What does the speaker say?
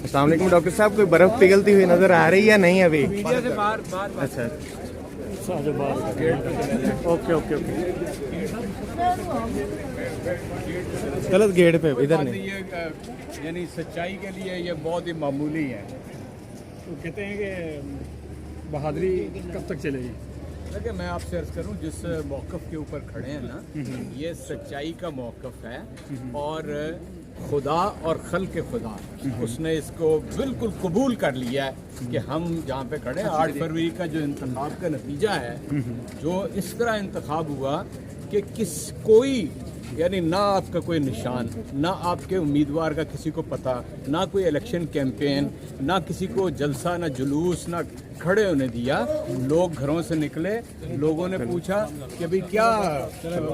अस्सलाम वालेकुम डॉक्टर साहब, कोई बर्फ पिघलती हुई नजर आ रही है या नहीं अभी? अच्छा, ओके ओके ओके, गलत गेट पे इधर नहीं। यानी सच्चाई के लिए ये बहुत ही मामूली है। तो कहते हैं कि बहादुरी कब तक चलेगी? देखिए, मैं आपसे अर्ज करूं, जिस मौक़िफ़ के ऊपर खड़े हैं ना, ये सच्चाई का मौक़िफ़ है और खुदा और खल्क़ खुदा उसने इसको बिल्कुल कबूल कर लिया है कि हम जहाँ पे खड़े हैं 8 फरवरी का जो इंतखाब का नतीजा है, जो इस तरह इंतखाब हुआ कि कोई यानी ना आपका कोई निशान, ना आपके उम्मीदवार का किसी को पता, ना कोई इलेक्शन कैंपेन, ना किसी को जलसा, ना जुलूस, ना खड़े होने दिया। लोग घरों से निकले, लोगों ने पूछा कि भाई क्या